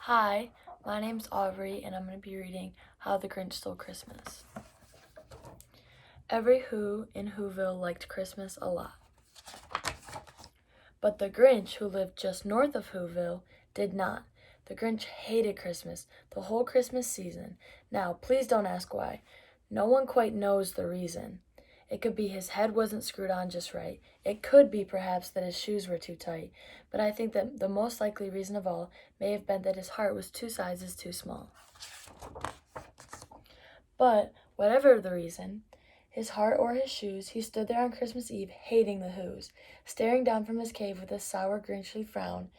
Hi, my name's Aubrey, and I'm going to be reading How the Grinch Stole Christmas. Every Who in Whoville liked Christmas a lot. But the Grinch, who lived just north of Whoville, did not. The Grinch hated Christmas, the whole Christmas season. Now, please don't ask why. No one quite knows the reason. It could be his head wasn't screwed on just right. It could be perhaps that his shoes were too tight. But I think that the most likely reason of all may have been that his heart was 2 sizes too small. But, whatever the reason, his heart or his shoes, he stood there on Christmas Eve hating the Whos, staring down from his cave with a sour, grinchly frown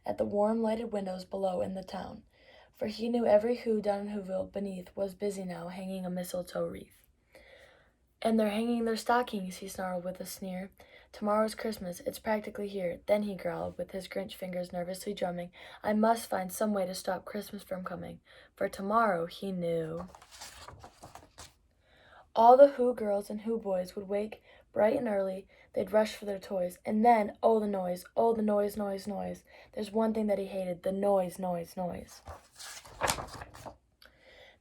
at the warm, lighted windows below in the town. For he knew every Who down in Whoville beneath was busy now hanging a mistletoe wreath. "And they're hanging their stockings," he snarled with a sneer. "Tomorrow's Christmas. It's practically here." Then he growled, with his Grinch fingers nervously drumming, "I must find some way to stop Christmas from coming." For tomorrow, he knew. All the Who girls and Who boys would wake bright and early. They'd rush for their toys. And then, oh, the noise. Oh, the noise, noise, noise. There's one thing that he hated, the noise, noise, noise.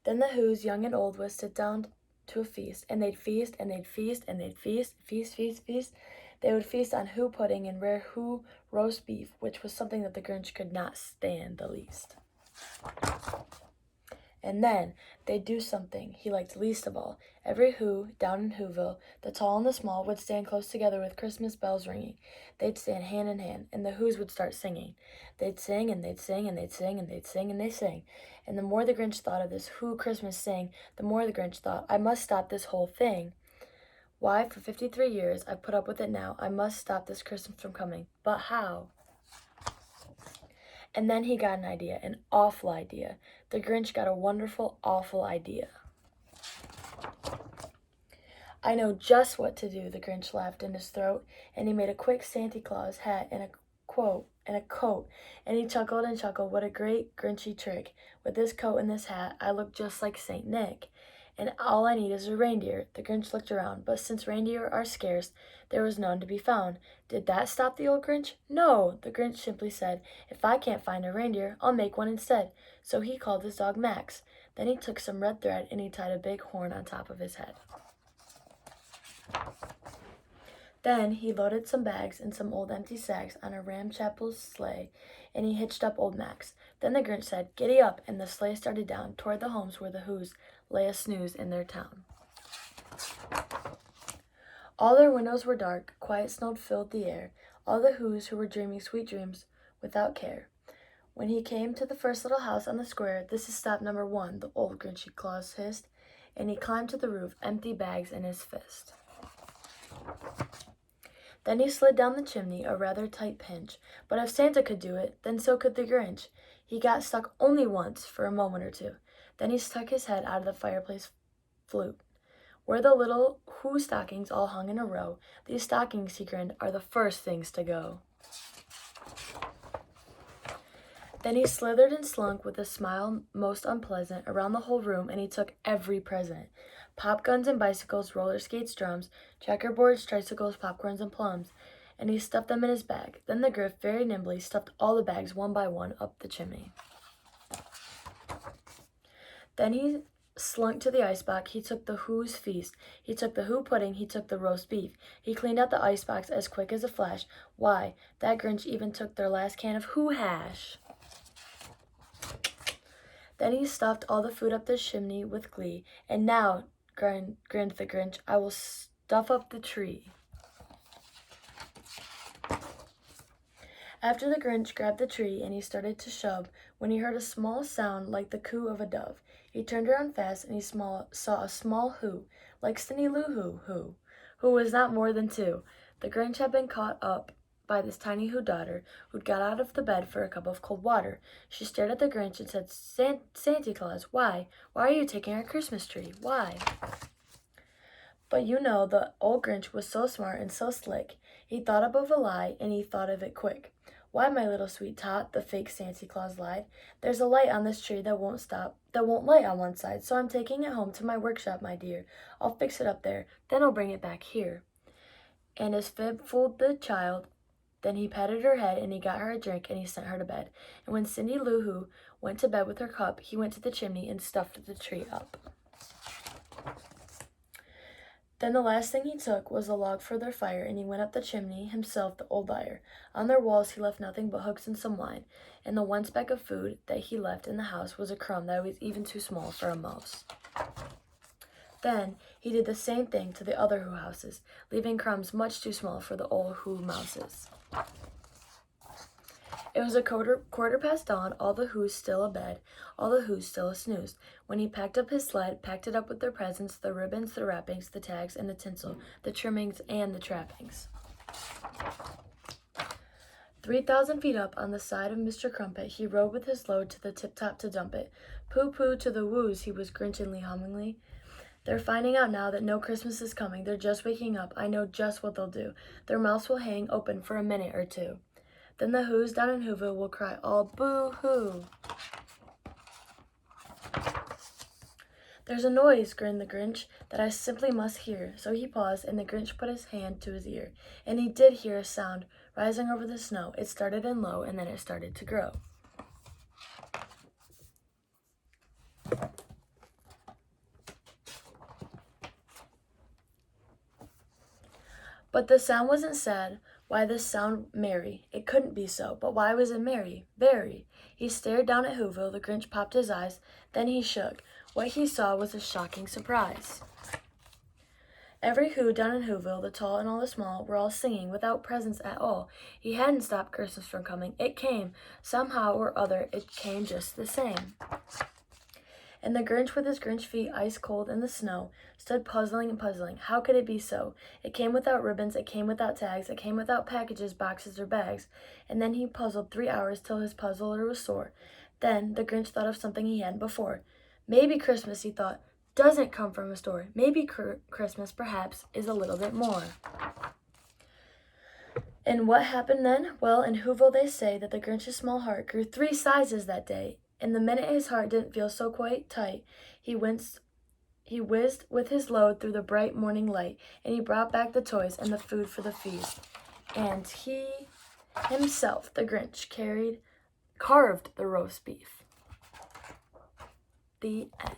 Then the Whos, young and old, would sit down to a feast, and they'd feast, and they'd feast, and they'd feast, feast, feast, feast. They would feast on Who pudding and rare Who roast beef, which was something that the Grinch could not stand the least. And then they'd do something he liked least of all. Every Who down in Whoville, the tall and the small, would stand close together with Christmas bells ringing. They'd stand hand in hand, and the Whos would start singing. They'd sing, and they'd sing, and they'd sing, and they'd sing, and they'd sing. And the more the Grinch thought of this Who Christmas sing, the more the Grinch thought, "I must stop this whole thing. Why, for 53 years, I've put up with it now. I must stop this Christmas from coming. But how?" And then he got an idea, an awful idea. The Grinch got a wonderful, awful idea. "I know just what to do," the Grinch laughed in his throat, and he made a quick Santa Claus hat and a coat, and he chuckled and chuckled. "What a great Grinchy trick. With this coat and this hat, I look just like Saint Nick. And all I need is a reindeer." The Grinch looked around, but since reindeer are scarce, there was none to be found. Did that stop the old Grinch? No! The Grinch simply said, "If I can't find a reindeer, I'll make one instead." So he called his dog Max. Then he took some red thread and he tied a big horn on top of his head. Then he loaded some bags and some old empty sacks on a ramshackle sleigh, and he hitched up old Max. Then the Grinch said, "Giddy up," and the sleigh started down toward the homes where the Whos lay a snooze in their town. All their windows were dark, quiet snow filled the air, all the Whos who were dreaming sweet dreams without care. When he came to the first little house on the square, "This is stop number 1, the old Grinchy Claus hissed, and he climbed to the roof, empty bags in his fist. Then he slid down the chimney, a rather tight pinch. But if Santa could do it, then so could the Grinch. He got stuck only once, for a moment or two. Then he stuck his head out of the fireplace flute, where the little Who stockings all hung in a row. "These stockings," he grinned, "are the first things to go." Then he slithered and slunk with a smile most unpleasant around the whole room, and he took every present. Pop guns and bicycles, roller skates, drums, checkerboards, tricycles, popcorns, and plums, and he stuffed them in his bag. Then the Griff very nimbly stuffed all the bags one by one up the chimney. Then he slunk to the icebox. He took the Who's feast. He took the Who pudding. He took the roast beef. He cleaned out the icebox as quick as a flash. Why, that Grinch even took their last can of Who hash. Then he stuffed all the food up the chimney with glee. "And now," grinned the Grinch, "I will stuff up the tree." After the Grinch grabbed the tree and he started to shove, when he heard a small sound like the coo of a dove. He turned around fast and he saw a small Who, like Cindy Lou who was not more than 2. The Grinch had been caught up by this tiny Who daughter, who'd got out of the bed for a cup of cold water. She stared at the Grinch and said, Santa Claus, why are you taking our Christmas tree? Why?" But you know, the old Grinch was so smart and so slick. He thought up of a lie, and he thought of it quick. "Why, my little sweet tot," the fake Santa Claus lied, "there's a light on this tree that won't light on one side, so I'm taking it home to my workshop, my dear. I'll fix it up there, then I'll bring it back here." And as fib fooled the child, Then he patted her head, and he got her a drink, and he sent her to bed. And when Cindy Lou Who went to bed with her cup, he went to the chimney and stuffed the tree up. Then the last thing he took was a log for their fire, and he went up the chimney, himself the old liar. On their walls he left nothing but hooks and some wine, and the one speck of food that he left in the house was a crumb that was even too small for a mouse. Then he did the same thing to the other Who houses, leaving crumbs much too small for the old Who mouses. It was a quarter past dawn, all the Who's still abed, all the Who's still a-snooze, when he packed up his sled, packed it up with their presents, the ribbons, the wrappings, the tags, and the tinsel, the trimmings, and the trappings. 3,000 feet up on the side of Mr. Crumpet, he rode with his load to the tip-top to dump it. Pooh-pooh to the Woos, he was grinchingly hummingly. They're finding out now that no Christmas is coming. They're just waking up. I know just what they'll do. Their mouths will hang open for a minute or two. Then the Who's down in Whoville will cry all boo-hoo. There's a noise, grinned the Grinch, that I simply must hear. So he paused, and the Grinch put his hand to his ear. And he did hear a sound rising over the snow. It started in low, and then it started to grow. But the sound wasn't sad. Why, this sound merry. It couldn't be so. But why was it merry? Very. He stared down at Whoville. The Grinch popped his eyes. Then he shook. What he saw was a shocking surprise. Every Who down in Whoville, the tall and all the small, were all singing without presents at all. He hadn't stopped Christmas from coming. It came. Somehow or other, it came just the same. And the Grinch, with his Grinch feet ice cold in the snow, stood puzzling and puzzling. How could it be so? It came without ribbons, it came without tags, it came without packages, boxes, or bags. And then he puzzled 3 hours till his puzzler was sore. Then the Grinch thought of something he hadn't before. Maybe Christmas, he thought, doesn't come from a store. Maybe Christmas, perhaps, is a little bit more. And what happened then? Well, in Whoville they say that the Grinch's small heart grew 3 sizes that day. And the minute his heart didn't feel so quite tight, he whizzed with his load through the bright morning light, and he brought back the toys and the food for the feast. And he himself, the Grinch, carved the roast beef. The end.